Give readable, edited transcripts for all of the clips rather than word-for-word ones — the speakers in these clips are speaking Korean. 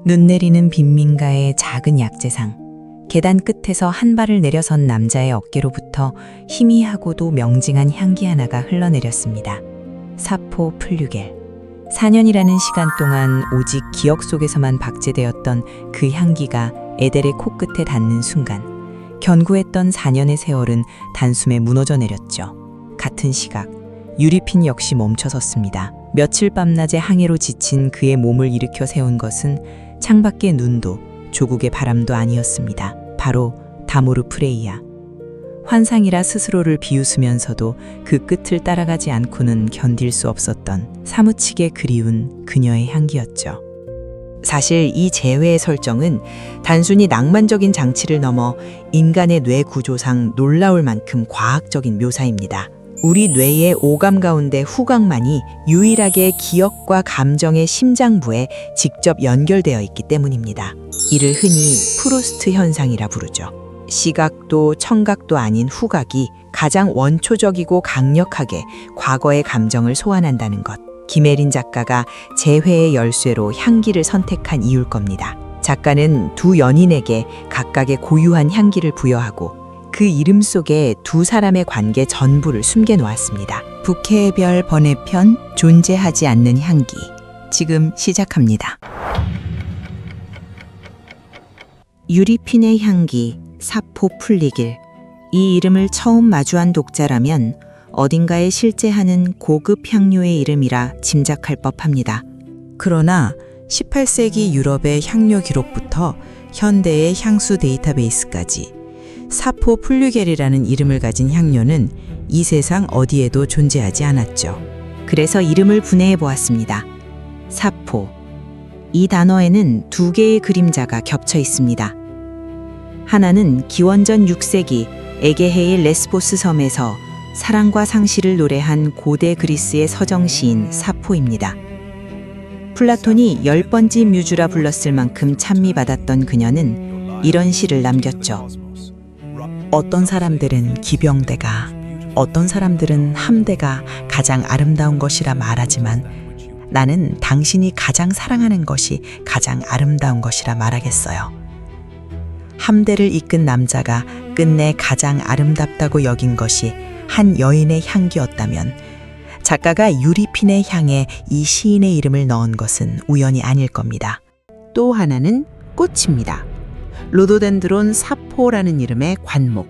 눈 내리는 빈민가의 작은 약재상, 계단 끝에서 한 발을 내려선 남자의 어깨로부터 희미하고도 명징한 향기 하나가 흘러내렸습니다. 사포 플류겔. 4년이라는 시간 동안 오직 기억 속에서만 박제되었던 그 향기가 에델의 코끝에 닿는 순간, 견고했던 4년의 세월은 단숨에 무너져 내렸죠. 같은 시각, 유리핀 역시 멈춰섰습니다. 며칠 밤낮의 항해로 지친 그의 몸을 일으켜 세운 것은 창밖의 눈도 조국의 바람도 아니었습니다. 바로 다모르 프레이야. 환상이라 스스로를 비웃으면서도 그 끝을 따라가지 않고는 견딜 수 없었던 사무치게 그리운 그녀의 향기였죠. 사실 이 재회의 설정은 단순히 낭만적인 장치를 넘어 인간의 뇌 구조상 놀라울 만큼 과학적인 묘사입니다. 우리 뇌의 오감 가운데 후각만이 유일하게 기억과 감정의 심장부에 직접 연결되어 있기 때문입니다. 이를 흔히 프루스트 현상이라 부르죠. 시각도 청각도 아닌 후각이 가장 원초적이고 강력하게 과거의 감정을 소환한다는 것. 김혜린 작가가 재회의 열쇠로 향기를 선택한 이유일 겁니다. 작가는 두 연인에게 각각의 고유한 향기를 부여하고 그 이름 속에 두 사람의 관계 전부를 숨겨 놓았습니다. 부캐의 별 번외편 존재하지 않는 향기. 지금 시작합니다. 유리핀의 향기, 사포 플리길. 이 이름을 처음 마주한 독자라면 어딘가에 실제하는 고급 향료의 이름이라 짐작할 법합니다. 그러나 18세기 유럽의 향료 기록부터 현대의 향수 데이터베이스까지 사포 플류겔이라는 이름을 가진 향료는 이 세상 어디에도 존재하지 않았죠. 그래서 이름을 분해해 보았습니다. 사포. 이 단어에는 두 개의 그림자가 겹쳐 있습니다. 하나는 기원전 6세기 에게해의 레스보스 섬에서 사랑과 상실을 노래한 고대 그리스의 서정시인 사포입니다. 플라톤이 10번지 뮤즈라 불렀을 만큼 찬미받았던 그녀는 이런 시를 남겼죠. 어떤 사람들은 기병대가, 어떤 사람들은 함대가 가장 아름다운 것이라 말하지만 나는 당신이 가장 사랑하는 것이 가장 아름다운 것이라 말하겠어요. 함대를 이끈 남자가 끝내 가장 아름답다고 여긴 것이 한 여인의 향기였다면 작가가 유리핀의 향에 이 시인의 이름을 넣은 것은 우연이 아닐 겁니다. 또 하나는 꽃입니다. 로도덴드론 사포라는 이름의 관목.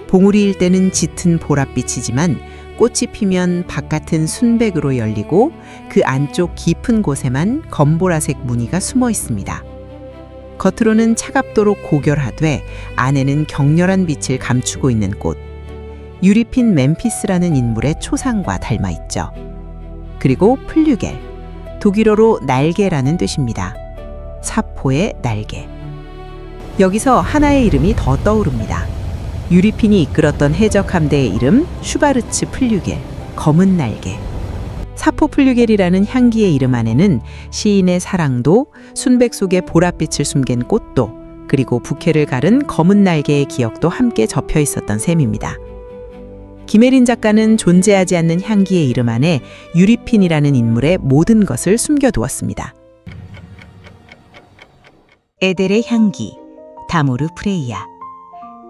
봉우리일 때는 짙은 보랏빛이지만 꽃이 피면 바깥은 순백으로 열리고 그 안쪽 깊은 곳에만 검보라색 무늬가 숨어 있습니다. 겉으로는 차갑도록 고결하되 안에는 격렬한 빛을 감추고 있는 꽃. 유리핀 멤피스라는 인물의 초상과 닮아 있죠. 그리고 플류겔, 독일어로 날개라는 뜻입니다. 사포의 날개. 여기서 하나의 이름이 더 떠오릅니다. 유리핀이 이끌었던 해적 함대의 이름 슈바르츠 플류겔, 검은 날개. 사포 플류겔이라는 향기의 이름 안에는 시인의 사랑도, 순백 속에 보랏빛을 숨긴 꽃도, 그리고 부케를 가른 검은 날개의 기억도 함께 접혀 있었던 셈입니다. 김혜린 작가는 존재하지 않는 향기의 이름 안에 유리핀이라는 인물의 모든 것을 숨겨두었습니다. 에델의 향기, 다모르 프레이야.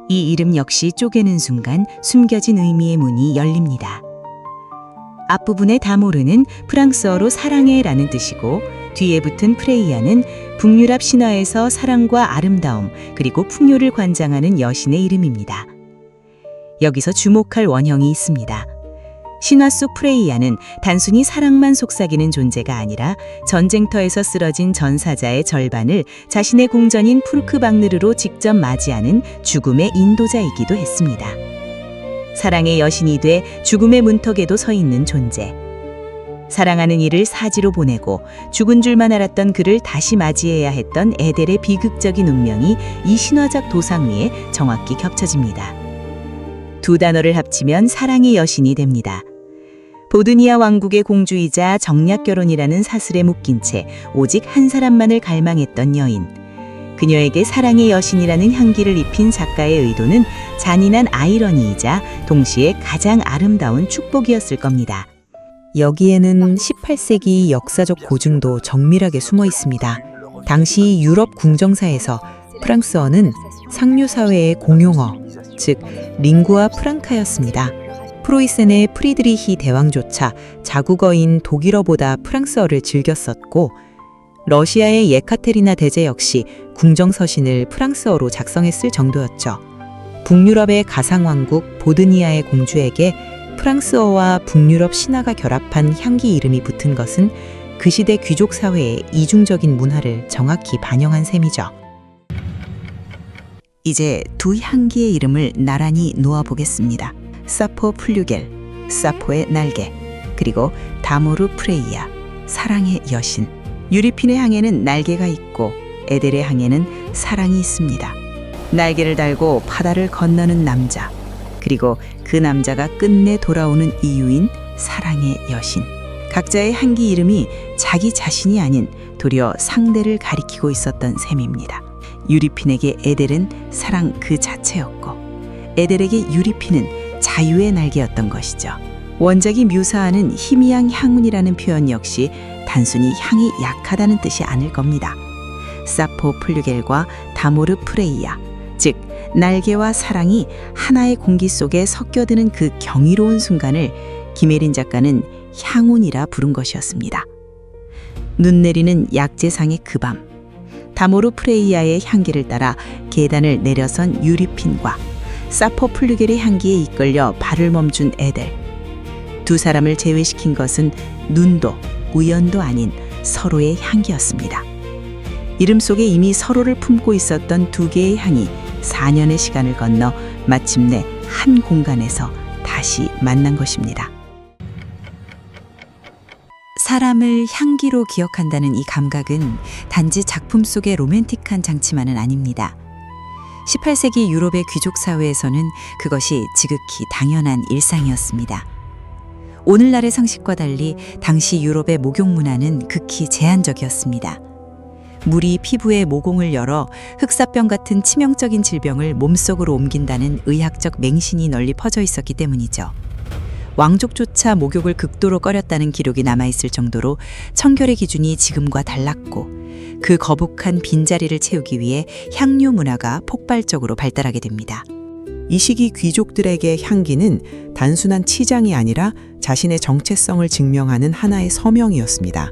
이 이름 역시 쪼개는 순간 숨겨진 의미의 문이 열립니다. 앞부분의 다모르는 프랑스어로 사랑해라는 뜻이고 뒤에 붙은 프레이야는 북유럽 신화에서 사랑과 아름다움 그리고 풍요를 관장하는 여신의 이름입니다. 여기서 주목할 원형이 있습니다. 신화 속 프레이야는 단순히 사랑만 속삭이는 존재가 아니라 전쟁터에서 쓰러진 전사자의 절반을 자신의 궁전인 푸르크박느르로 직접 맞이하는 죽음의 인도자이기도 했습니다. 사랑의 여신이 돼 죽음의 문턱에도 서 있는 존재. 사랑하는 이를 사지로 보내고 죽은 줄만 알았던 그를 다시 맞이해야 했던 에델의 비극적인 운명이 이 신화적 도상 위에 정확히 겹쳐집니다. 두 단어를 합치면 사랑의 여신이 됩니다. 보드니아 왕국의 공주이자 정략결혼이라는 사슬에 묶인 채 오직 한 사람만을 갈망했던 여인. 그녀에게 사랑의 여신이라는 향기를 입힌 작가의 의도는 잔인한 아이러니이자 동시에 가장 아름다운 축복이었을 겁니다. 여기에는 18세기 역사적 고증도 정밀하게 숨어 있습니다. 당시 유럽 궁정사에서 프랑스어는 상류사회의 공용어, 즉 링구아 프랑카였습니다. 프로이센의 프리드리히 대왕조차 자국어인 독일어보다 프랑스어를 즐겨 썼고, 러시아의 예카테리나 대제 역시 궁정서신을 프랑스어로 작성했을 정도였죠. 북유럽의 가상왕국 보드니아의 공주에게 프랑스어와 북유럽 신화가 결합한 향기 이름이 붙은 것은 그 시대 귀족 사회의 이중적인 문화를 정확히 반영한 셈이죠. 이제 두 향기의 이름을 나란히 놓아보겠습니다. 사포 플류겔, 사포의 날개, 그리고 다모르 프레이아, 사랑의 여신. 유리핀의 향에는 날개가 있고 에델의 향에는 사랑이 있습니다. 날개를 달고 바다를 건너는 남자, 그리고 그 남자가 끝내 돌아오는 이유인 사랑의 여신. 각자의 향기 이름이 자기 자신이 아닌 도리어 상대를 가리키고 있었던 셈입니다. 유리핀에게 에델은 사랑 그 자체였고, 에델에게 유리핀은 자유의 날개였던 것이죠. 원작이 묘사하는 희미한 향운이라는 표현 역시 단순히 향이 약하다는 뜻이 아닐 겁니다. 사포 플류겔과 다모르 프레이아, 즉 날개와 사랑이 하나의 공기 속에 섞여드는 그 경이로운 순간을 김혜린 작가는 향운이라 부른 것이었습니다. 눈 내리는 약재상의 그 밤, 다모르 프레이아의 향기를 따라 계단을 내려선 유리핀과 사포 플류겔의 향기에 이끌려 발을 멈춘 에델. 두 사람을 제외시킨 것은 눈도 우연도 아닌 서로의 향기였습니다. 이름 속에 이미 서로를 품고 있었던 두 개의 향이 4년의 시간을 건너 마침내 한 공간에서 다시 만난 것입니다. 사람을 향기로 기억한다는 이 감각은 단지 작품 속의 로맨틱한 장치만은 아닙니다. 18세기 유럽의 귀족 사회에서는 그것이 지극히 당연한 일상이었습니다. 오늘날의 상식과 달리 당시 유럽의 목욕 문화는 극히 제한적이었습니다. 물이 피부의 모공을 열어 흑사병 같은 치명적인 질병을 몸속으로 옮긴다는 의학적 맹신이 널리 퍼져 있었기 때문이죠. 왕족조차 목욕을 극도로 꺼렸다는 기록이 남아있을 정도로 청결의 기준이 지금과 달랐고, 그 거북한 빈자리를 채우기 위해 향료 문화가 폭발적으로 발달하게 됩니다. 이 시기 귀족들에게 향기는 단순한 치장이 아니라 자신의 정체성을 증명하는 하나의 서명이었습니다.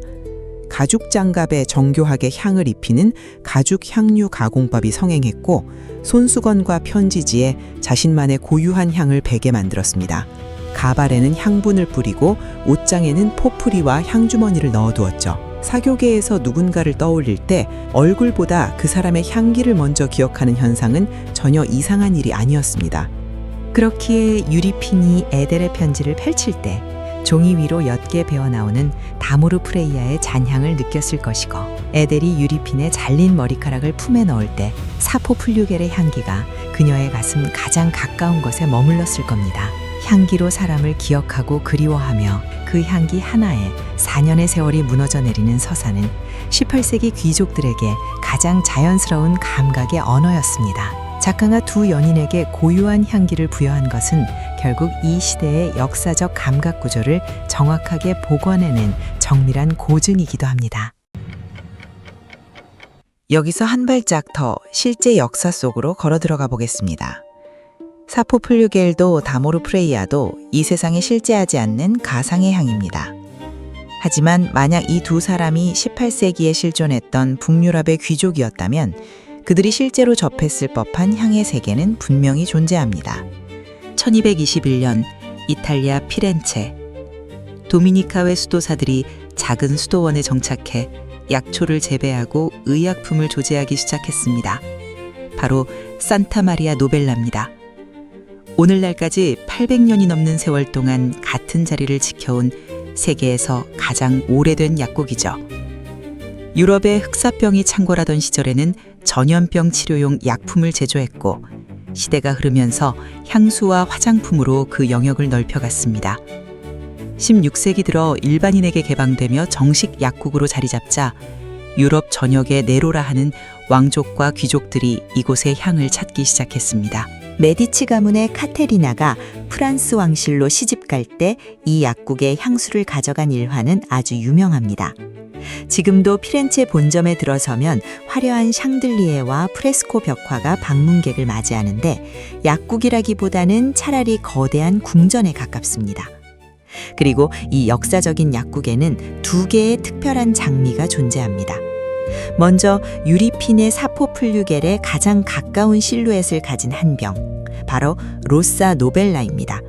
가죽 장갑에 정교하게 향을 입히는 가죽 향유 가공법이 성행했고, 손수건과 편지지에 자신만의 고유한 향을 배게 만들었습니다. 가발에는 향분을 뿌리고 옷장에는 포프리와 향주머니를 넣어두었죠. 사교계에서 누군가를 떠올릴 때 얼굴보다 그 사람의 향기를 먼저 기억하는 현상은 전혀 이상한 일이 아니었습니다. 그렇기에 유리핀이 에델의 편지를 펼칠 때 종이 위로 옅게 배어나오는 다모르 프레이아의 잔향을 느꼈을 것이고, 에델이 유리핀의 잘린 머리카락을 품에 넣을 때 사포 플류겔의 향기가 그녀의 가슴 가장 가까운 곳에 머물렀을 겁니다. 향기로 사람을 기억하고 그리워하며 그 향기 하나에 4년의 세월이 무너져 내리는 서사는 18세기 귀족들에게 가장 자연스러운 감각의 언어였습니다. 작가가 두 연인에게 고유한 향기를 부여한 것은 결국 이 시대의 역사적 감각 구조를 정확하게 복원해낸 정밀한 고증이기도 합니다. 여기서 한 발짝 더 실제 역사 속으로 걸어 들어가 보겠습니다. 사포 플류겔도 다모르 프레이아도 이 세상에 실제하지 않는 가상의 향입니다. 하지만 만약 이 두 사람이 18세기에 실존했던 북유럽의 귀족이었다면 그들이 실제로 접했을 법한 향의 세계는 분명히 존재합니다. 1221년 이탈리아 피렌체, 도미니카회 수도사들이 작은 수도원에 정착해 약초를 재배하고 의약품을 조제하기 시작했습니다. 바로 산타 마리아 노벨라입니다. 오늘날까지 800년이 넘는 세월 동안 같은 자리를 지켜온 세계에서 가장 오래된 약국이죠. 유럽의 흑사병이 창궐하던 시절에는 전염병 치료용 약품을 제조했고, 시대가 흐르면서 향수와 화장품으로 그 영역을 넓혀갔습니다. 16세기 들어 일반인에게 개방되며 정식 약국으로 자리 잡자 유럽 전역의 네로라 하는 왕족과 귀족들이 이곳의 향을 찾기 시작했습니다. 메디치 가문의 카테리나가 프랑스 왕실로 시집갈 때 이 약국의 향수를 가져간 일화는 아주 유명합니다. 지금도 피렌체 본점에 들어서면 화려한 샹들리에와 프레스코 벽화가 방문객을 맞이하는데 약국이라기보다는 차라리 거대한 궁전에 가깝습니다. 그리고 이 역사적인 약국에는 두 개의 특별한 장미가 존재합니다. 먼저 유리핀의 사포풀류겔에 가장 가까운 실루엣을 가진 한 병, 바로 로사 노벨라입니다.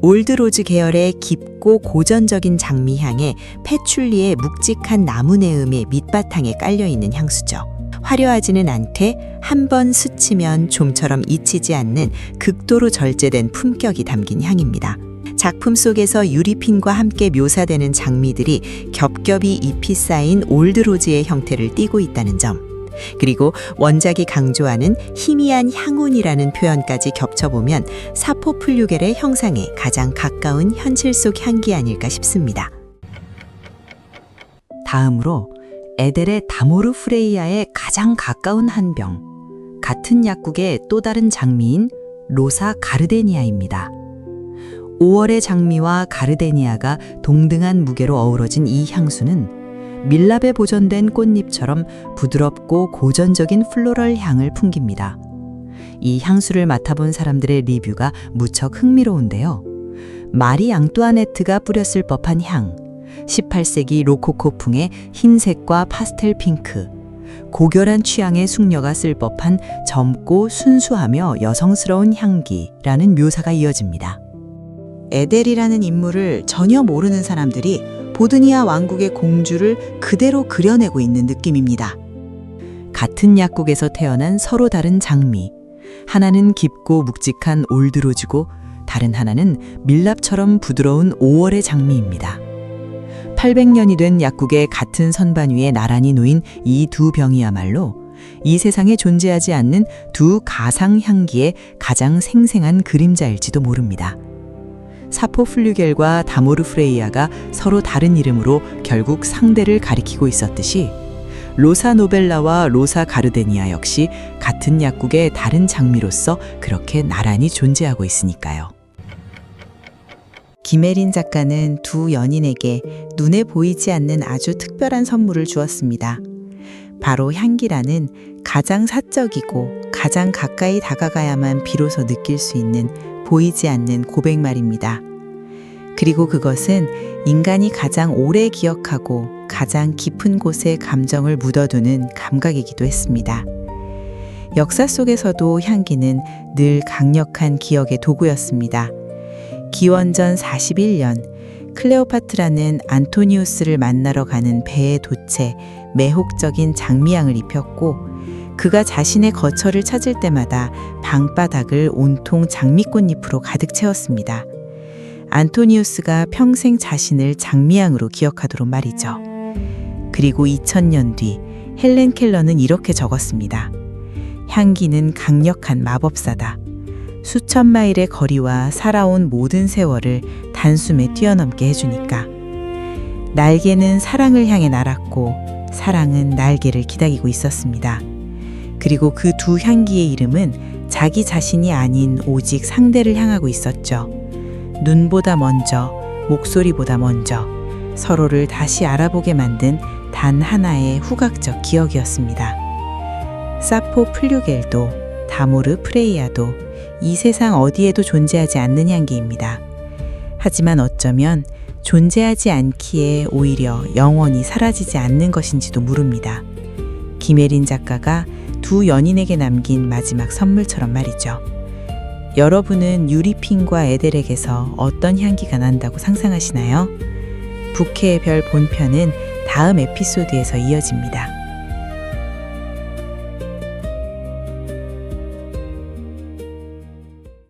올드로즈 계열의 깊고 고전적인 장미향에 패출리의 묵직한 나무 내음이 밑바탕에 깔려있는 향수죠. 화려하지는 않되 한 번 스치면 좀처럼 잊히지 않는 극도로 절제된 품격이 담긴 향입니다. 작품 속에서 유리핀과 함께 묘사되는 장미들이 겹겹이 잎이 쌓인 올드로즈의 형태를 띠고 있다는 점, 그리고 원작이 강조하는 희미한 향운이라는 표현까지 겹쳐보면 사포풀류겔의 형상에 가장 가까운 현실 속 향기 아닐까 싶습니다. 다음으로 에델의 다모르 프레이아에 가장 가까운 한 병, 같은 약국의 또 다른 장미인 로사 가르데니아입니다. 5월의 장미와 가르데니아가 동등한 무게로 어우러진 이 향수는 밀랍에 보존된 꽃잎처럼 부드럽고 고전적인 플로럴 향을 풍깁니다. 이 향수를 맡아본 사람들의 리뷰가 무척 흥미로운데요. 마리 앙뚜아네트가 뿌렸을 법한 향, 18세기 로코코풍의 흰색과 파스텔 핑크, 고결한 취향의 숙녀가 쓸 법한 젊고 순수하며 여성스러운 향기라는 묘사가 이어집니다. 에델이라는 인물을 전혀 모르는 사람들이 보드니아 왕국의 공주를 그대로 그려내고 있는 느낌입니다. 같은 약국에서 태어난 서로 다른 장미. 하나는 깊고 묵직한 올드로즈고 다른 하나는 밀랍처럼 부드러운 5월의 장미입니다. 800년이 된 약국의 같은 선반 위에 나란히 놓인 이 두 병이야말로 이 세상에 존재하지 않는 두 가상 향기의 가장 생생한 그림자일지도 모릅니다. 사포풀류겔과 다모르 프레이아가 서로 다른 이름으로 결국 상대를 가리키고 있었듯이 로사 노벨라와 로사 가르데니아 역시 같은 약국의 다른 장미로서 그렇게 나란히 존재하고 있으니까요. 김혜린 작가는 두 연인에게 눈에 보이지 않는 아주 특별한 선물을 주었습니다. 바로 향기라는 가장 사적이고 가장 가까이 다가가야만 비로소 느낄 수 있는 보이지 않는 고백 말입니다. 그리고 그것은 인간이 가장 오래 기억하고 가장 깊은 곳에 감정을 묻어두는 감각이기도 했습니다. 역사 속에서도 향기는 늘 강력한 기억의 도구였습니다. 기원전 41년 클레오파트라는 안토니우스를 만나러 가는 배의 돛에 매혹적인 장미향을 입혔고 그가 자신의 거처를 찾을 때마다 방바닥을 온통 장미꽃잎으로 가득 채웠습니다. 안토니우스가 평생 자신을 장미향으로 기억하도록 말이죠. 그리고 2000년 뒤 헬렌 켈러는 이렇게 적었습니다. 향기는 강력한 마법사다. 수천 마일의 거리와 살아온 모든 세월을 단숨에 뛰어넘게 해주니까. 날개는 사랑을 향해 날았고 사랑은 날개를 기다리고 있었습니다. 그리고 그 두 향기의 이름은 자기 자신이 아닌 오직 상대를 향하고 있었죠. 눈보다 먼저, 목소리보다 먼저 서로를 다시 알아보게 만든 단 하나의 후각적 기억이었습니다. 사포 플류겔도 다모르 프레이아도 이 세상 어디에도 존재하지 않는 향기입니다. 하지만 어쩌면 존재하지 않기에 오히려 영원히 사라지지 않는 것인지도 모릅니다. 김혜린 작가가 두 연인에게 남긴 마지막 선물처럼 말이죠. 여러분은 유리핀과 에델에게서 어떤 향기가 난다고 상상하시나요? 부캐의 별 본편은 다음 에피소드에서 이어집니다.